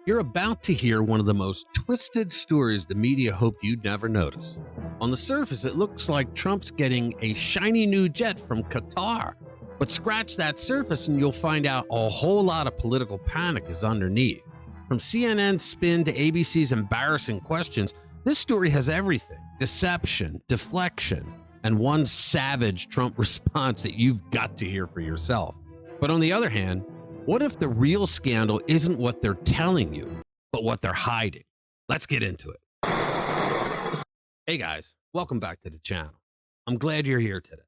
You're about to hear one of the most twisted stories the media hoped you'd never notice. On the surface, it looks like Trump's getting a shiny new jet from Qatar. But scratch that surface and you'll find out a whole lot of political panic is underneath. From CNN's spin to ABC's embarrassing questions, this story has everything: deception, deflection, and one savage Trump response that you've got to hear for yourself. But on the other hand, what if the real scandal isn't what they're telling you, but what they're hiding? Let's get into it. Hey guys, welcome back to the channel. I'm glad you're here today.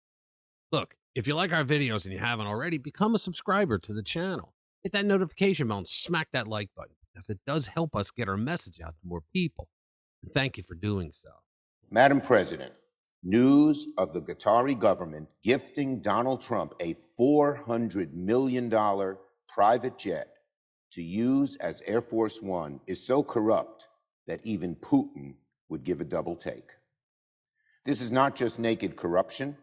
Look, if you like our videos and you haven't already, become a subscriber to the channel. Hit that notification bell and smack that like button, because it does help us get our message out to more people. And thank you for doing so. Madam President, news of the Qatari government gifting Donald Trump a $400 million private jet to use as Air Force One is so corrupt that even Putin would give a double take. This is not just naked corruption,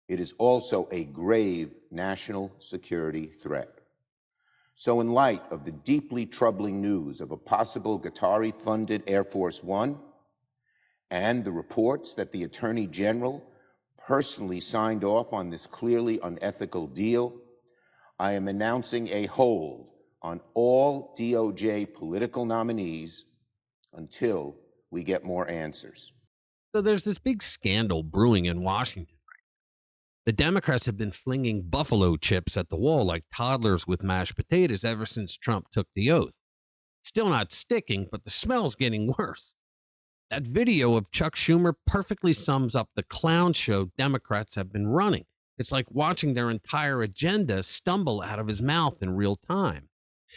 it is also a grave national security threat. So in light of the deeply troubling news of a possible Qatari-funded Air Force One and the reports that the Attorney General personally signed off on this clearly unethical deal, I am announcing a hold on all DOJ political nominees until we get more answers. So there's this big scandal brewing in Washington. The Democrats have been flinging buffalo chips at the wall like toddlers with mashed potatoes ever since Trump took the oath. Still not sticking, but the smell's getting worse. That video of Chuck Schumer perfectly sums up the clown show Democrats have been running. It's like watching their entire agenda stumble out of his mouth in real time.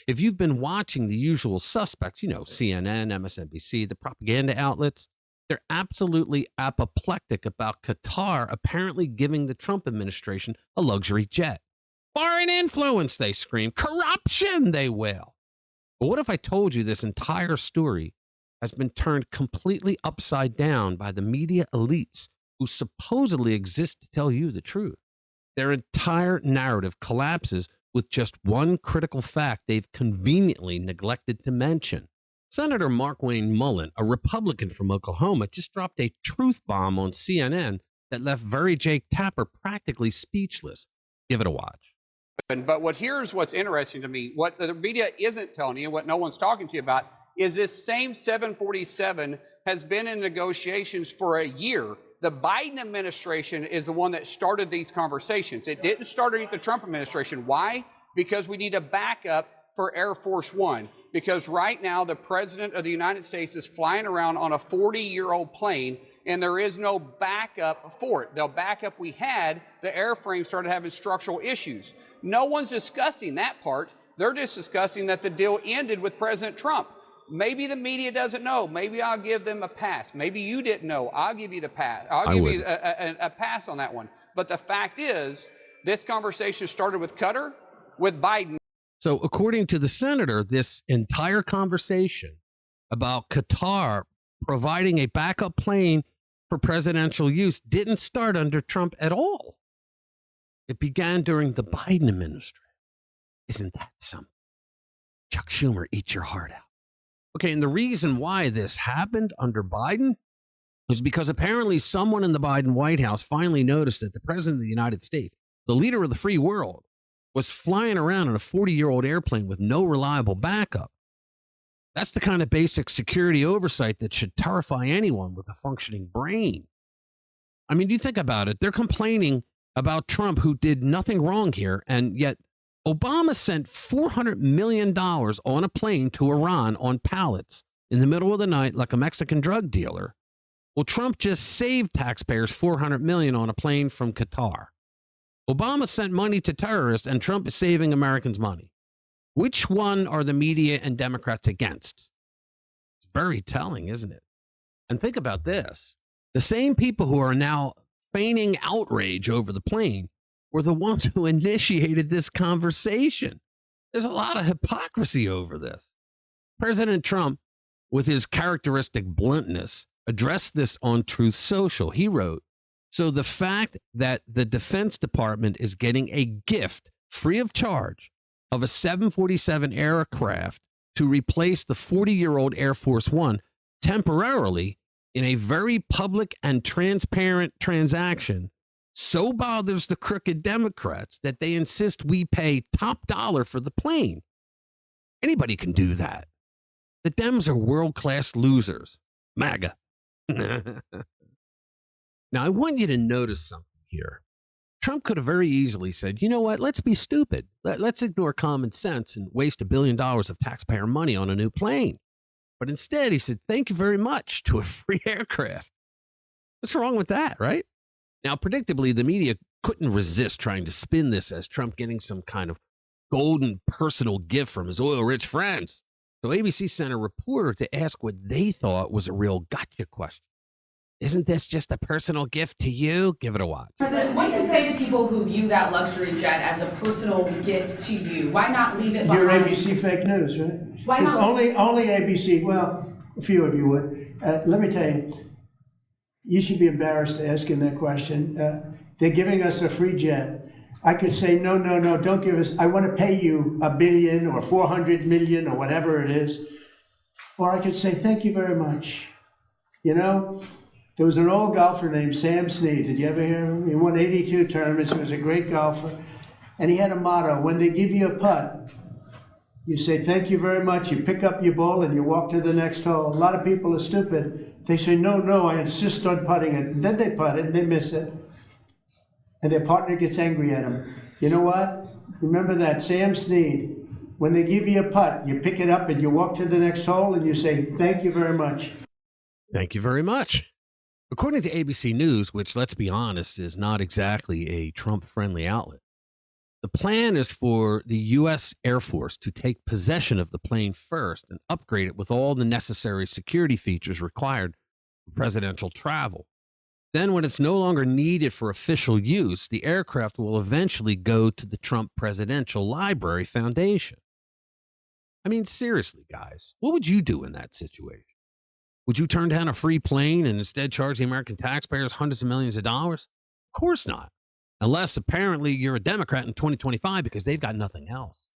If you've been watching the usual suspects, CNN, MSNBC, the propaganda outlets, they're absolutely apoplectic about Qatar apparently giving the Trump administration a luxury jet. Foreign influence, they scream. Corruption, they wail. But what if I told you this entire story has been turned completely upside down by the media elites who supposedly exist to tell you the truth? Their entire narrative collapses with just one critical fact they've conveniently neglected to mention. Senator Markwayne Mullin, a Republican from Oklahoma, just dropped a truth bomb on CNN that left very Jake Tapper practically speechless. Give it a watch. But here's what's interesting to me. What the media isn't telling you, what no one's talking to you about, is this same 747 has been in negotiations for a year. The Biden administration is the one that started these conversations. It didn't start underneath the Trump administration. Why? Because we need a backup for Air Force One. Because right now, the President of the United States is flying around on a 40-year-old plane, and there is no backup for it. The backup we had, the airframe started having structural issues. No one's discussing that part. They're just discussing that the deal ended with President Trump. Maybe the media doesn't know. Maybe I'll give them a pass. Maybe you didn't know. I'll give you the pass. I'll give you a pass on that one. But the fact is, this conversation started with Qatar, with Biden. So according to the senator, this entire conversation about Qatar providing a backup plane for presidential use didn't start under Trump at all. It began during the Biden administration. Isn't that something? Chuck Schumer, eat your heart out. Okay, and the reason why this happened under Biden was because apparently someone in the Biden White House finally noticed that the president of the United States, the leader of the free world, was flying around in a 40-year-old airplane with no reliable backup. That's the kind of basic security oversight that should terrify anyone with a functioning brain. I mean, you think about it. They're complaining about Trump, who did nothing wrong here, and yet Obama sent $400 million on a plane to Iran on pallets in the middle of the night like a Mexican drug dealer. Well, Trump just saved taxpayers $400 million on a plane from Qatar. Obama sent money to terrorists, and Trump is saving Americans money. Which one are the media and Democrats against? It's very telling, isn't it? And think about this. The same people who are now feigning outrage over the plane were the ones who initiated this conversation. There's a lot of hypocrisy over this. President Trump, with his characteristic bluntness, addressed this on Truth Social. He wrote, "So the fact that the Defense Department is getting a gift free of charge of a 747 aircraft to replace the 40-year-old Air Force One temporarily in a very public and transparent transaction so bothers the crooked Democrats that they insist we pay top dollar for the plane. Anybody can do that. The Dems are world-class losers. MAGA. Now, I want you to notice something here. Trump could have very easily said, you know what, let's be stupid. Let's ignore common sense and waste $1 billion of taxpayer money on a new plane. But instead, he said, thank you very much to a free aircraft. What's wrong with that, right? Now, predictably, the media couldn't resist trying to spin this as Trump getting some kind of golden personal gift from his oil-rich friends. So ABC sent a reporter to ask what they thought was a real gotcha question. Isn't this just a personal gift to you? Give it a watch. President, what do you say to people who view that luxury jet as a personal gift to you? Why not leave it behind? You're ABC fake news, right? Why It's not? only ABC. Well, a few of you would. Let me tell you, you should be embarrassed asking that question. They're giving us a free jet. I could say, no, don't give us. I want to pay you $1 billion or 400 million or whatever it is. Or I could say, thank you very much. You know, there was an old golfer named Sam Snead. Did you ever hear him? He won 82 tournaments. He was a great golfer. And he had a motto: when they give you a putt, you say, thank you very much. You pick up your ball and you walk to the next hole. A lot of people are stupid. They say, no, I insist on putting it. And then they putt it and they miss it. And their partner gets angry at them. You know what? Remember that, Sam Snead. When they give you a putt, you pick it up and you walk to the next hole and you say, thank you very much. Thank you very much. According to ABC News, which, let's be honest, is not exactly a Trump-friendly outlet, the plan is for the U.S. Air Force to take possession of the plane first and upgrade it with all the necessary security features required for presidential travel. Then, when it's no longer needed for official use, the aircraft will eventually go to the Trump Presidential Library Foundation. I mean, seriously, guys, what would you do in that situation? Would you turn down a free plane and instead charge the American taxpayers hundreds of millions of dollars? Of course not. Unless apparently you're a Democrat in 2025 because they've got nothing else.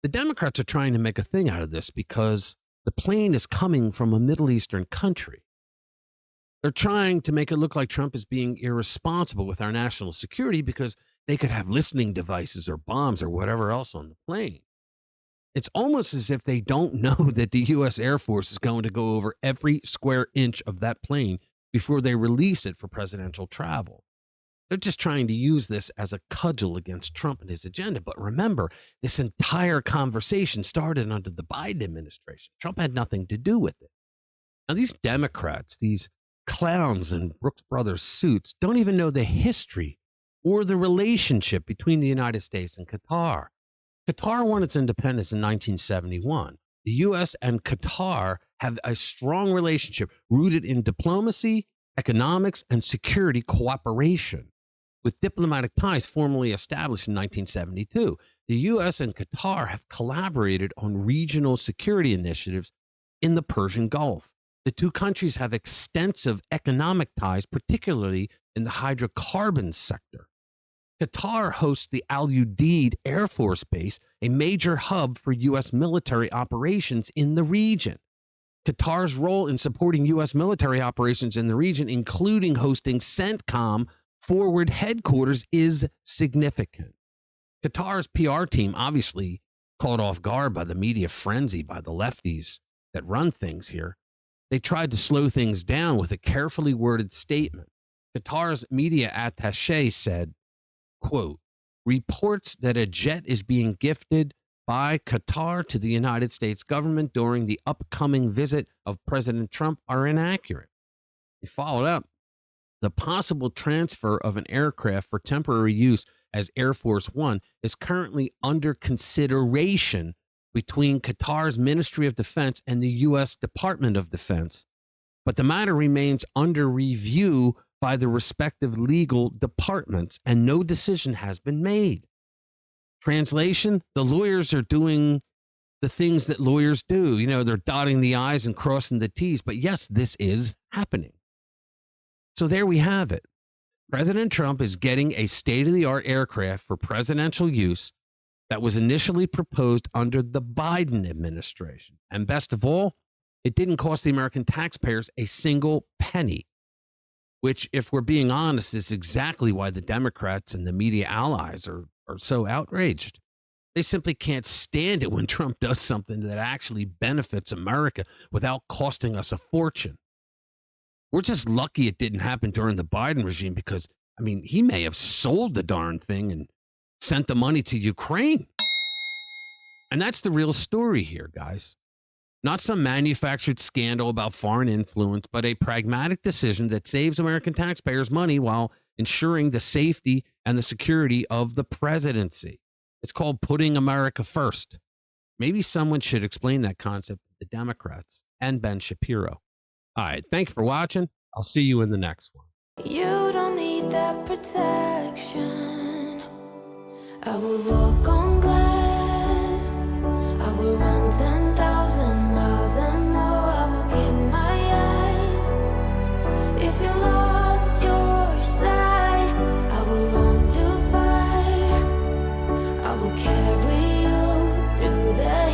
The Democrats are trying to make a thing out of this because the plane is coming from a Middle Eastern country. They're trying to make it look like Trump is being irresponsible with our national security because they could have listening devices or bombs or whatever else on the plane. It's almost as if they don't know that the U.S. Air Force is going to go over every square inch of that plane before they release it for presidential travel. They're just trying to use this as a cudgel against Trump and his agenda. But remember, this entire conversation started under the Biden administration. Trump had nothing to do with it. Now, these Democrats, these clowns in Brooks Brothers suits, don't even know the history or the relationship between the United States and Qatar. Qatar won its independence in 1971. The U.S. and Qatar have a strong relationship rooted in diplomacy, economics, and security cooperation, with diplomatic ties formally established in 1972. The U.S. and Qatar have collaborated on regional security initiatives in the Persian Gulf. The two countries have extensive economic ties, particularly in the hydrocarbon sector. Qatar hosts the Al Udeid Air Force Base, a major hub for U.S. military operations in the region. Qatar's role in supporting U.S. military operations in the region, including hosting CENTCOM forward headquarters, is significant. Qatar's PR team, obviously caught off guard by the media frenzy by the lefties that run things here, they tried to slow things down with a carefully worded statement. Qatar's media attaché said, quote, reports that a jet is being gifted by Qatar to the United States government during the upcoming visit of President Trump are inaccurate. He followed up, the possible transfer of an aircraft for temporary use as Air Force One is currently under consideration between Qatar's Ministry of Defense and the U.S. Department of Defense, but the matter remains under review by the respective legal departments, and no decision has been made. Translation, the lawyers are doing the things that lawyers do. You know, they're dotting the I's and crossing the T's, but yes, this is happening. So there we have it. President Trump is getting a state-of-the-art aircraft for presidential use that was initially proposed under the Biden administration. And best of all, it didn't cost the American taxpayers a single penny, which, if we're being honest, is exactly why the Democrats and the media allies are so outraged. They simply can't stand it when Trump does something that actually benefits America without costing us a fortune. We're just lucky it didn't happen during the Biden regime because, I mean, he may have sold the darn thing and sent the money to Ukraine. And that's the real story here, guys. Not some manufactured scandal about foreign influence, but a pragmatic decision that saves American taxpayers money while ensuring the safety and the security of the presidency. It's called putting America first. Maybe someone should explain that concept to the Democrats and Ben Shapiro. All right, thanks for watching. I'll see you in the next one. You don't need that protection. I will walk on glass. I will run 10,000 miles and more. I will give my eyes. If you lost your sight, I will run through fire. I will carry you through the